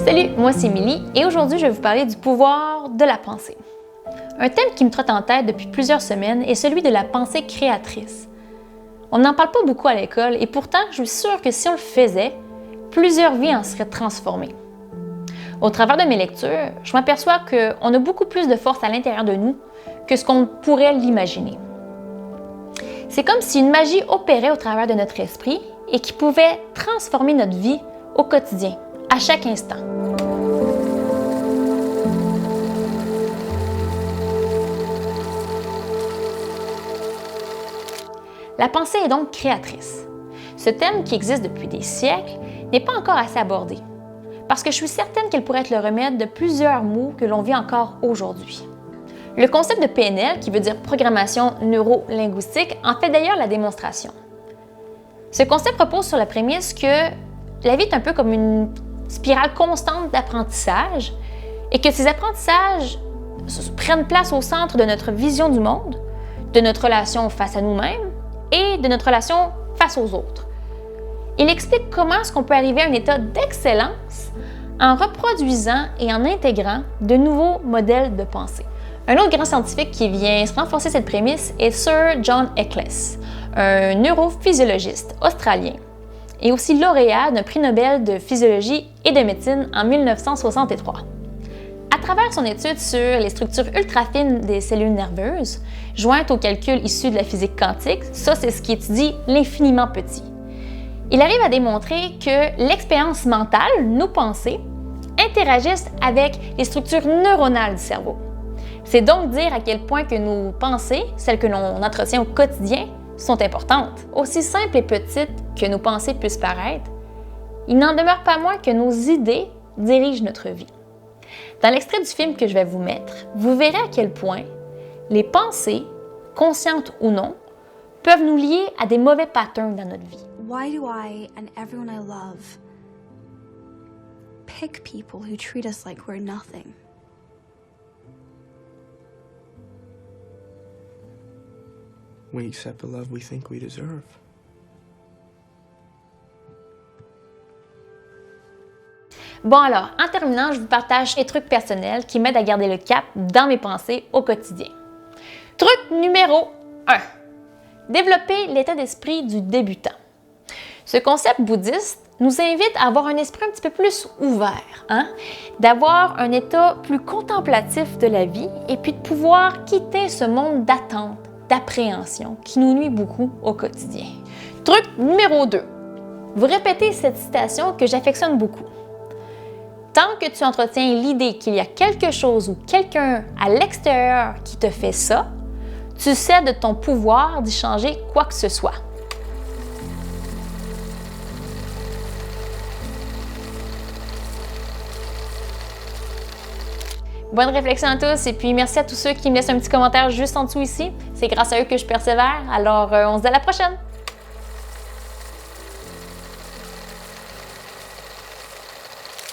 Salut, moi c'est Émilie et aujourd'hui je vais vous parler du pouvoir de la pensée. Un thème qui me trotte en tête depuis plusieurs semaines est celui de la pensée créatrice. On n'en parle pas beaucoup à l'école et pourtant je suis sûre que si on le faisait, plusieurs vies en seraient transformées. Au travers de mes lectures, je m'aperçois qu'on a beaucoup plus de force à l'intérieur de nous que ce qu'on pourrait l'imaginer. C'est comme si une magie opérait au travers de notre esprit et qui pouvait transformer notre vie au quotidien, à chaque instant. La pensée est donc créatrice. Ce thème qui existe depuis des siècles n'est pas encore assez abordé, parce que je suis certaine qu'elle pourrait être le remède de plusieurs maux que l'on vit encore aujourd'hui. Le concept de PNL, qui veut dire programmation neuro-linguistique, en fait d'ailleurs la démonstration. Ce concept repose sur la prémisse que la vie est un peu comme une spirale constante d'apprentissage et que ces apprentissages prennent place au centre de notre vision du monde, de notre relation face à nous-mêmes et de notre relation face aux autres. Il explique comment est-ce qu'on peut arriver à un état d'excellence en reproduisant et en intégrant de nouveaux modèles de pensée. Un autre grand scientifique qui vient renforcer cette prémisse est Sir John Eccles, un neurophysiologiste australien et aussi lauréat d'un prix Nobel de physiologie et de médecine en 1963. À travers son étude sur les structures ultra fines des cellules nerveuses, jointes aux calculs issus de la physique quantique, ça c'est ce qui étudie l'infiniment petit, il arrive à démontrer que l'expérience mentale, nos pensées, interagissent avec les structures neuronales du cerveau. C'est donc dire à quel point que nos pensées, celles que l'on entretient au quotidien, sont importantes. Aussi simples et petites que nos pensées puissent paraître, il n'en demeure pas moins que nos idées dirigent notre vie. Dans l'extrait du film que je vais vous mettre, vous verrez à quel point les pensées, conscientes ou non, peuvent nous lier à des mauvais patterns dans notre vie. Why do I and everyone I love pick people who treat us like we're nothing? We accept the love we think we deserve. Bon alors, en terminant, je vous partage des trucs personnels qui m'aident à garder le cap dans mes pensées au quotidien. Truc numéro 1. Développer l'état d'esprit du débutant. Ce concept bouddhiste nous invite à avoir un esprit un petit peu plus ouvert, d'avoir un état plus contemplatif de la vie et puis de pouvoir quitter ce monde d'attente, d'appréhension qui nous nuit beaucoup au quotidien. Truc numéro 2. Vous répétez cette citation que j'affectionne beaucoup. Tant que tu entretiens l'idée qu'il y a quelque chose ou quelqu'un à l'extérieur qui te fait ça, tu cèdes ton pouvoir d'y changer quoi que ce soit. Bonne réflexion à tous et puis merci à tous ceux qui me laissent un petit commentaire juste en dessous ici. C'est grâce à eux que je persévère. Alors, on se dit à la prochaine!